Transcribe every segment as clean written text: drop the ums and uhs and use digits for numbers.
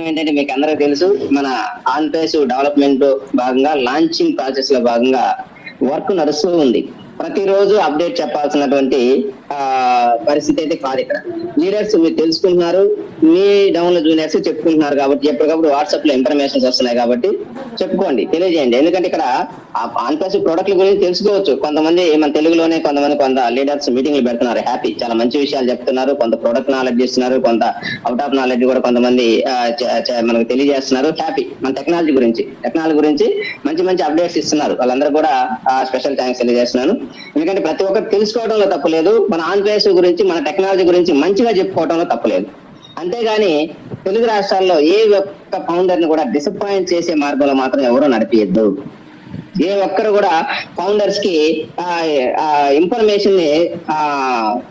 ఏంటంటే మీకు అందరికీ తెలుసు, మన ఆన్ పేస్ డెవలప్మెంట్ భాగంగా లాంచింగ్ ప్రాసెస్ లో భాగంగా వర్క్ నడుస్తూ ఉంది. ప్రతిరోజు అప్డేట్ చెప్పాల్సినటువంటి పరిస్థితి అయితే కాదు. ఇక్కడ లీడర్స్ మీరు తెలుసుకుంటున్నారు, మీ డౌన్ లో జూనియర్స్ చెప్పుకుంటున్నారు కాబట్టి ఎప్పటికప్పుడు వాట్సాప్ లో ఇన్ఫర్మేషన్స్ వస్తున్నాయి కాబట్టి చెప్పుకోండి, తెలియజేయండి. ఎందుకంటే ఇక్కడ ఆన్ పేస్ ప్రొడక్ట్ల గురించి తెలుసుకోవచ్చు. కొంతమంది మన తెలుగులోనే కొంత లీడర్స్ మీటింగ్లు పెడుతున్నారు, హ్యాపీ, చాలా మంచి విషయాలు చెప్తున్నారు. కొంత ప్రొడక్ట్ నాలెడ్జ్ ఇస్తున్నారు, కొంత అవుట్ ఆఫ్ నాలెడ్జ్ కూడా కొంతమంది మనకు తెలియజేస్తున్నారు. హ్యాపీ, మన టెక్నాలజీ గురించి మంచి మంచి అప్డేట్స్ ఇస్తున్నారు. వాళ్ళందరూ కూడా స్పెషల్ థ్యాంక్స్ తెలియజేస్తున్నాను. ఎందుకంటే ప్రతి ఒక్కరు తెలుసుకోవడంలో తప్పులేదు, మన ఆన్ పేస్ గురించి, మన టెక్నాలజీ గురించి మంచిగా చెప్పుకోవడంలో తప్పులేదు. అంతేగాని తెలుగు రాష్ట్రాల్లో ఏ ఒక్క ఫౌండర్ ని కూడా డిసప్పాయింట్ చేసే మార్గంలో మాత్రం ఎవరూ నడిపియద్దు. ఏ ఒక్కరు కూడా ఫౌండర్స్ కి ఇన్ఫర్మేషన్ ని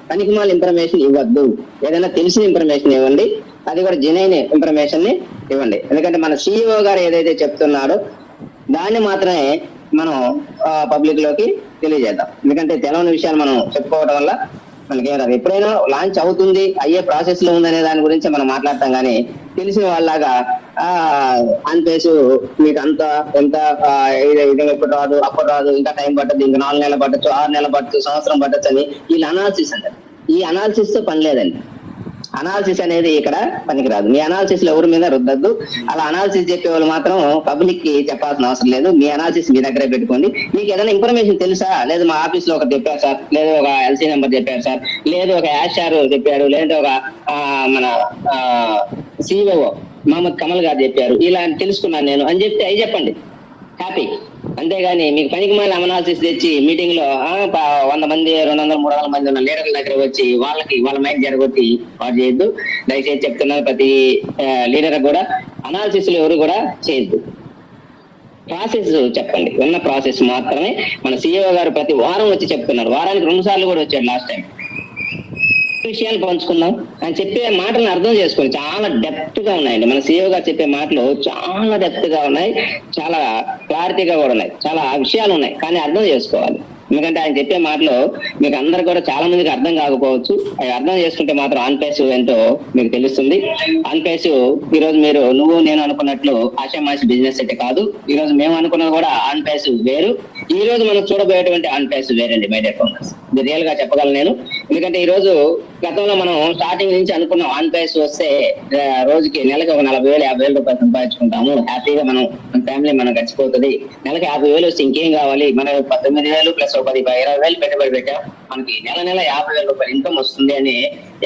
పనికిమాల ఇన్ఫర్మేషన్ ఇవ్వద్దు. ఏదైనా తెలిసిన ఇన్ఫర్మేషన్ ఇవ్వండి, అది కూడా జెన్యూన్ ఇన్ఫర్మేషన్ ని ఇవ్వండి. ఎందుకంటే మన సిఇఓ గారు ఏదైతే చెప్తున్నారో దాన్ని మాత్రమే మనం పబ్లిక్ లోకి తెలియజేద్దాం. ఎందుకంటే తెలవని విషయాలు మనం చెప్పుకోవడం వల్ల మనకి ఎప్పుడైనా లాంచ్ అవుతుంది, అయ్యే ప్రాసెస్ లో ఉందనే దాని గురించి మనం మాట్లాడతాం. కానీ తెలిసిన వాళ్ళలాగా ఆన్ పేస్ మీకు ఎంత ఎప్పుడు రాదు, అప్పుడు రాదు, ఇంకా టైం పట్టదు, ఇంకా 4 నెలలు పట్టచ్చు, 6 నెలలు పట్టచ్చు, సంవత్సరం పట్టచ్చు అని వీళ్ళ అనాలిసిస్ అంటారు. ఈ అనాలిసిస్ తో పని లేదండి. అనాలిసిస్ అనేది ఇక్కడ పనికిరాదు. మీ అనాలిసిస్ లో ఎవరి మీద రుద్దద్దు. అలా అనాలిసిస్ చెప్పే వాళ్ళు మాత్రం పబ్లిక్ కి చెప్పాల్సిన అవసరం లేదు. మీ అనాలిసిస్ మీ దగ్గరే పెట్టుకోండి. మీకు ఏదైనా ఇన్ఫర్మేషన్ తెలుసా, లేదు మా ఆఫీస్ లో ఒకటి చెప్పారు సార్, లేదు ఒక ఎల్సీ నెంబర్ చెప్పారు సార్, లేదు ఒక యాషార్ చెప్పారు, లేదు ఒక మన సిఇఓ మహమ్మద్ కమల్ గారు చెప్పారు, ఇలా తెలుసుకున్నాను నేను అని చెప్తే అవి చెప్పండి, హ్యాపీ. అంతేగాని మీకు పనికి మళ్ళీ అనాలిసిస్ తెచ్చి మీటింగ్ లో 100 మంది 200 300 మంది ఉన్న లీడర్ల దగ్గర వచ్చి వాళ్ళ మైండ్ జరగొట్టి వాడు చేయొద్దు. దయచేసి చెప్తున్నారు, ప్రతి లీడర్ కూడా అనాలిసిస్ లో ఎవరు కూడా చేయొద్దు. ప్రాసెస్ చెప్పండి, ఉన్న ప్రాసెస్ మాత్రమే. మన సిఇఓ గారు ప్రతి వారం వచ్చి చెప్తున్నారు, వారానికి 2 సార్లు కూడా వచ్చాడు లాస్ట్ టైం. విషయాలు పంచుకుందాం అని చెప్పే మాటలను అర్థం చేసుకొని చాలా డెప్త్ గా ఉన్నాయండి. మన సిఇఓ గారు చెప్పే మాటలు చాలా డెప్త్ గా ఉన్నాయి, చాలా క్లారిటీగా కూడా ఉన్నాయి, చాలా విషయాలు ఉన్నాయి. కానీ అర్థం చేసుకోవాలి. ఎందుకంటే ఆయన చెప్పే మాటలు మీకు అందరు కూడా చాలా మందికి అర్థం కాకపోవచ్చు. అవి అర్థం చేసుకుంటే మాత్రం ఆన్ పేస్ ఏంటో మీకు తెలుస్తుంది. ఆన్ పేస్ ఈ రోజు నువ్వు నేను అనుకున్నట్లు ఆషామాషి బిజినెస్ అయితే కాదు. ఈ రోజు మేము అనుకున్నది కూడా ఆన్ పేస్ వేరు, ఈ రోజు మనం చూడబోయేటువంటి ఆన్ పేస్ వేరండి. మై డియర్ ఫౌండర్స్, ఇది రియల్ గా చెప్పగలను నేను. ఎందుకంటే ఈ రోజు గతంలో మనం స్టార్టింగ్ నుంచి అనుకున్నాం ఆన్ పేస్ వస్తే రోజుకి నెలకి ఒక 40,000 50,000 రూపాయలు సంపాదించుకుంటాము, హ్యాపీగా మన ఫ్యామిలీ మనం గడిచిపోతుంది, నెలకి 50,000 వస్తే ఇంకేం కావాలి, మనం 19,000 ప్లస్ 20,000 పెట్టుబడి పెట్టాం, మనకి నెల 50,000 రూపాయలు ఇన్కమ్ వస్తుంది అని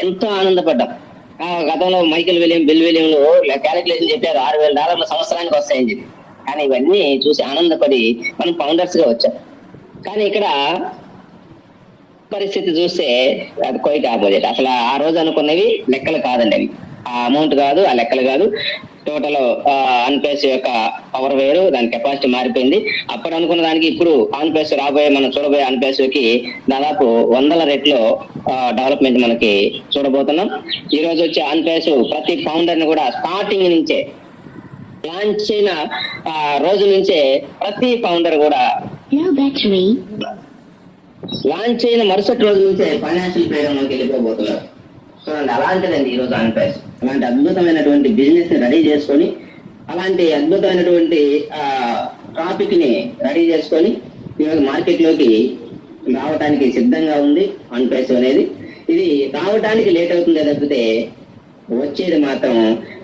ఎంతో ఆనందపడ్డాం. గతంలో బిల్ విలియంలు క్యాలిక్యులేషన్ చెప్పారు, $6,000 సంవత్సరానికి వస్తాయని చెప్పి. కానీ ఇవన్నీ చూసి ఆనందపడి మనం ఫౌండర్స్ గా వచ్చాం. కానీ ఇక్కడ పరిస్థితి చూస్తే అది క్వైట్ ఆపోజిట్. అసలు ఆ రోజు అనుకున్నవి లెక్కలు కాదండి, అవి ఆ అమౌంట్ కాదు, ఆ లెక్కలు కాదు. టోటల్ ఆన్ పేస్ యొక్క పవర్ వేరు, దాని కెపాసిటీ మారిపోయింది. అప్పుడు అనుకున్న దానికి ఇప్పుడు ఆన్ పేస్ మనం చూడబోయే ఆన్ పేస్ కి దాదాపు 100 రెట్లు డెవలప్మెంట్ మనకి చూడబోతున్నాం. ఈ రోజు వచ్చే ఆన్ పేస్ ప్రతి ఫౌండర్ ని కూడా స్టార్టింగ్ నుంచే, లాంచ్ అయిన రోజు నుంచే ప్రతి ఫౌండర్ కూడా లాంచ్ అయిన మరుసటి రోజు నుంచే ఫైనాన్షియల్ ఫ్రీడమ్ లోకి వెళ్ళిపోబోతున్నారు. చూడండి, అలాంటిదండి ఈ రోజు ఆన్ పేస్. అలాంటి అద్భుతమైనటువంటి బిజినెస్ ని రెడీ చేసుకొని, అలాంటి అద్భుతమైనటువంటి టాపిక్ ని రెడీ చేసుకొని ఈరోజు మార్కెట్ లోకి రావడానికి సిద్ధంగా ఉంది ఆన్ పేస్ అనేది. ఇది రావడానికి లేట్ అవుతుందే తప్పితే వచ్చేది మాత్రం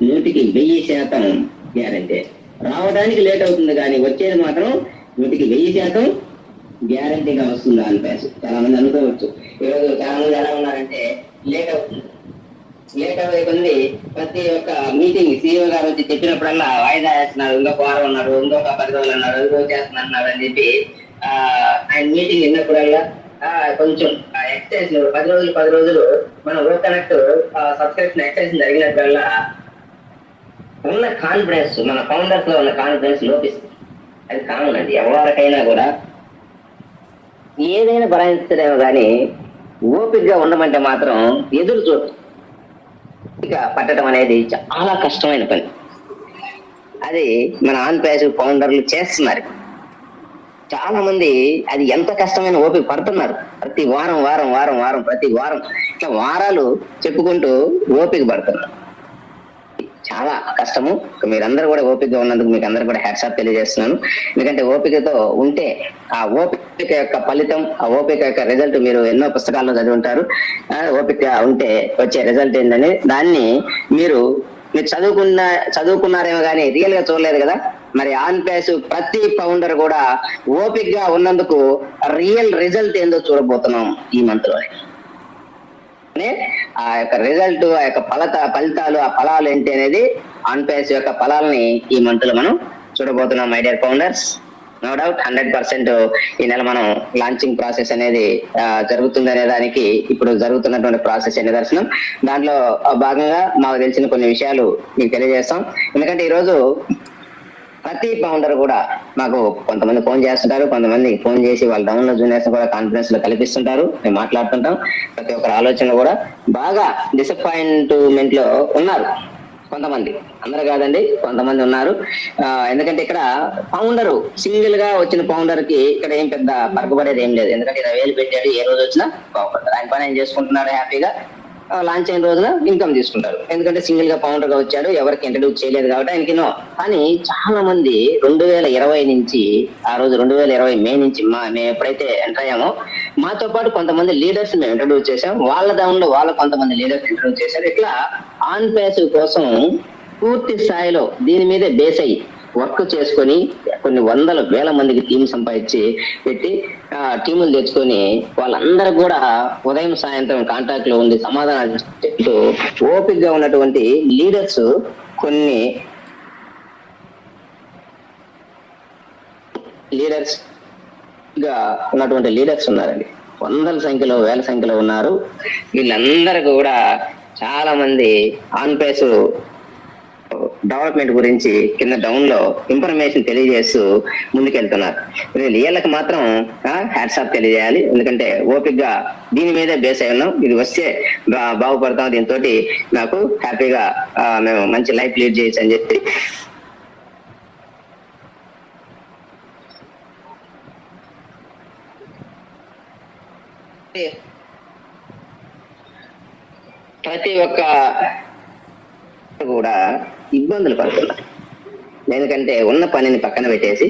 100% గ్యారంటీ. రావడానికి లేట్ అవుతుంది కానీ వచ్చేది మాత్రం 100% గ్యారంటీగా వస్తుంది ఆన్ పేస్. చాలా మంది అనుకోవచ్చు, ఈరోజు చాలా మంది ఎలా ఉన్నారంటే లేట్ అవుతుంది, లేట్ అవ్వకుంది ప్రతి ఒక్క మీటింగ్ సిఇఓ గారు వచ్చి చెప్పినప్పుడల్లా వాయిదా వేస్తున్నారు, ఇంకొక వారం ఉన్నారు, ఇంకొక 10 రోజులు అన్నారు, ఇంకో చేస్తున్నారు అని చెప్పి ఆయన మీటింగ్ విన్నప్పుడల్లా కొంచెం ఎక్సర్సైజ్ 10 రోజులు మనం ఓ కనెక్ట్ సబ్స్క్రిప్షన్ ఎక్సర్సైజ్ జరిగినప్పుడల్లా ఉన్న కాన్ఫిడెన్స్, మన ఫౌండర్స్ లో ఉన్న కాన్ఫిడెన్స్ లోపిస్తుంది. అది కామన్ అండి, ఎవరికైనా కూడా ఏదైనా భరాయించడేమో కానీ ఓపికగా ఉండమంటే మాత్రం ఎదురు చూడు పట్టడం అనేది చాలా కష్టమైన పని. అది మన ఆన్ పేస్ ఫౌండర్లు చేస్తున్నారు. చాలా మంది అది ఎంత కష్టమైన ఓపిక పడుతున్నారు. ప్రతి వారం ప్రతి వారం ఇట్లా వారాలు చెప్పుకుంటూ ఓపిక పడుతున్నారు. చాలా కష్టము. మీరందరూ కూడా ఓపికగా ఉన్నందుకు మీకు అందరూ కూడా హ్యాట్సాప్ తెలియజేస్తున్నాను. ఎందుకంటే ఓపికతో ఉంటే ఆ ఓపిక యొక్క ఫలితం, ఆ ఓపిక యొక్క రిజల్ట్ మీరు ఎన్నో పుస్తకాల్లో చదివి ఉంటారు. ఓపిక ఉంటే వచ్చే రిజల్ట్ ఏంటని దాన్ని మీరు చదువుకున్నారేమో కానీ రియల్ గా చూడలేదు కదా. మరి ఆన్ పేస్ ప్రతి ఫౌండర్ కూడా ఓపిక్ గా ఉన్నందుకు రియల్ రిజల్ట్ ఏందో చూడబోతున్నాం ఈ మంత్ లోనే. ఆ యొక్క రిజల్ట్, ఆ యొక్క ఫలితాలు, ఆ ఫలాలు ఏంటి అనేది ఆన్ పేస్ యొక్క ఫలాలని ఈ మంత్ లో మనం చూడబోతున్నాం my dear founders. No doubt 100% ఈ నెల మనం లాంచింగ్ ప్రాసెస్ అనేది జరుగుతుంది అనే దానికి ఇప్పుడు జరుగుతున్నటువంటి ప్రాసెస్ నిదర్శనం. దాంట్లో భాగంగా మాకు తెలిసిన కొన్ని విషయాలు మీకు తెలియజేస్తాం. ఎందుకంటే ఈరోజు ప్రతి ఫౌండర్ కూడా మాకు కొంతమంది ఫోన్ చేస్తుంటారు, కొంతమంది ఫోన్ చేసి వాళ్ళ డౌన్ లో జూనియర్స్ కూడా కాన్ఫిడెన్స్ లో కల్పిస్తుంటారు, మేము మాట్లాడుతుంటాం. ప్రతి ఒక్కరి ఆలోచనలు కూడా బాగా డిసప్పాయింట్మెంట్ లో ఉన్నారు కొంతమంది, అందరు కాదండి, కొంతమంది ఉన్నారు. ఎందుకంటే ఇక్కడ ఫౌండర్ సింగిల్ గా వచ్చిన ఫౌండర్ కి ఇక్కడ ఏం పెద్ద పరకబడేది ఏం లేదు. ఎందుకంటే 20,000 పెట్టాడు, ఏ రోజు వచ్చినా బాగుపడతారు, ఆయన పని ఆయన చేసుకుంటున్నాడు హ్యాపీగా. లాంచ్ అయిన రోజున ఇన్కమ్ తీసుకుంటారు. ఎందుకంటే సింగిల్ గా ఫౌండర్ గా వచ్చాడు, ఎవరికి ఇంట్రడ్యూస్ చేయలేదు కాబట్టి ఆయనకి నో. కానీ చాలా మంది 2020 నుంచి, ఆ రోజు 2020 మే నుంచి మేము ఎప్పుడైతే ఎంటర్ అయ్యామో మాతో పాటు కొంతమంది లీడర్స్ మేము ఇంట్రడ్యూస్ చేసాం, వాళ్ళ దానిలో వాళ్ళ కొంతమంది లీడర్స్ ఇంట్రడ్యూస్ చేశారు. ఇట్లా ఆన్ పేస్ కోసం పూర్తి స్థాయిలో దీని మీదే బేస్ అయ్యి వర్క్ చేసుకొని కొన్ని వందల వేల మందికి టీం సంపాదించి పెట్టి టీములు తెచ్చుకొని వాళ్ళందరూ కూడా ఉదయం సాయంత్రం కాంటాక్ట్ లో ఉండి సమాధానాలు చెప్తూ ఓపిక్ గా ఉన్నటువంటి లీడర్స్, కొన్ని లీడర్స్ గా ఉన్నటువంటి లీడర్స్ ఉన్నారండి. వందల సంఖ్యలో, వేల సంఖ్యలో ఉన్నారు. వీళ్ళందరూ కూడా చాలా మంది ఆన్ పేస్ డెవలప్మెంట్ గురించి కింద డౌన్ లో ఇన్ఫర్మేషన్ తెలియజేస్తూ ముందుకెళ్తున్నారు. వీళ్ళకి మాత్రం హ్యాట్సాప్ తెలియజేయాలి. ఎందుకంటే ఓపిక్ గా దీని మీదే బేస్ అయి ఉన్నాం. ఇది వస్తే బాగుపడతాం, దీంతో నాకు హ్యాపీగా మేము మంచి లైఫ్ లీడ్ చేయొచ్చు అని చెప్పి ప్రతి ఒక్క కూడా ఇబ్బందులు పడుతున్నారు. ఎందుకంటే ఉన్న పనిని పక్కన పెట్టేసి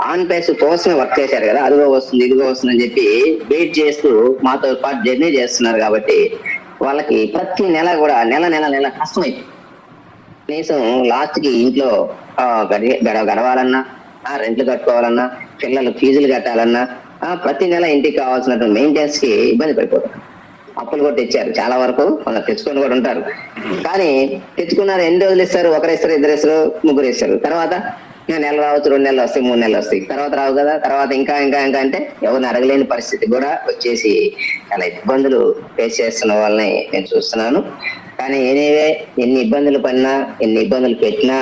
ఆన్ పేస్ కోసం వర్క్ చేశారు కదా, అదిగో వస్తుంది ఇదిగో వస్తుంది అని చెప్పి వెయిట్ చేస్తూ మాతో పాటు జర్నీ చేస్తున్నారు. కాబట్టి వాళ్ళకి ప్రతి నెల కూడా నెల కష్టమైంది. కనీసం లాస్ట్ కి ఇంట్లో గడవాలన్నా, రెంట్లు కట్టుకోవాలన్నా, పిల్లలు ఫీజులు కట్టాలన్నా, ప్రతి నెల ఇంటికి కావాల్సినటువంటి మెయింటెనెన్స్ కి ఇబ్బంది పడిపోతారు. అప్పులు కూడా తెచ్చారు, చాలా వరకు కొందరు తెచ్చుకొని కూడా ఉంటారు. కానీ తెచ్చుకున్నారు, ఎన్ని రోజులు ఇస్తారు? ఒకరు ఇస్తారు, ఇద్దరు ఇస్తారు, ముగ్గురు ఇస్తారు. తర్వాత నెల రావచ్చు, 2 నెలలు వస్తాయి, 3 నెలలు వస్తాయి, తర్వాత రావు కదా. తర్వాత ఇంకా అంటే ఎవరిని అడగలేని పరిస్థితి కూడా వచ్చేసి చాలా ఇబ్బందులు ఫేస్ చేస్తున్న వాళ్ళని నేను చూస్తున్నాను. కానీ ఎనీవే, ఎన్ని ఇబ్బందులు పడినా, ఎన్ని ఇబ్బందులు పెట్టినా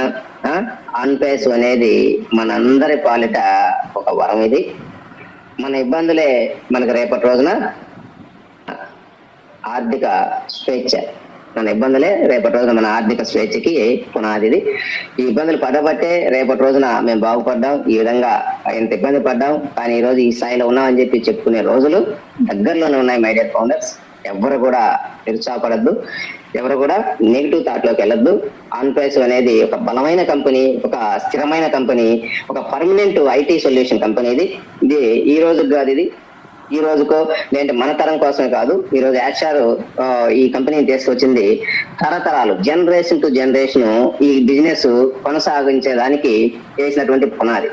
ఆన్ పేస్ అనేది మనందరి పాలిట ఒక వరం. ఇది మన ఇబ్బందులే మనకు రేపటి రోజున ఆర్థిక స్వేచ్ఛ. మన ఇబ్బందులే రేపటి రోజున మన ఆర్థిక స్వేచ్ఛకి పునాదిది. ఈ ఇబ్బందులు పడబట్టే రేపటి రోజున మేము బాగుపడ్డాం. ఈ విధంగా ఎంత ఇబ్బంది పడ్డాం, కానీ ఈ రోజు ఈ స్థాయిలో ఉన్నామని చెప్పి చెప్పుకునే రోజులు దగ్గరలోనే ఉన్నాయి మై డియర్ ఫౌండర్స్. ఎవరు కూడా నిరుత్సాహపడద్దు, ఎవరు కూడా నెగిటివ్ థాట్ లోకి వెళ్ళొద్దు. ఆన్ పేస్ అనేది ఒక బలమైన కంపెనీ, ఒక స్థిరమైన కంపెనీ, ఒక పర్మనెంట్ ఐటీ సొల్యూషన్ కంపెనీ. ఇది ఈ రోజుకి కాదు, ఇది ఈ రోజుకో లేదంటే మన తరం కోసమే కాదు. ఈ రోజు యాషార్ ఈ కంపెనీని తీసుకొచ్చింది తరతరాలు, జనరేషన్ టు జనరేషన్ ఈ బిజినెస్ కొనసాగించేదానికి చేసినటువంటి పునాది.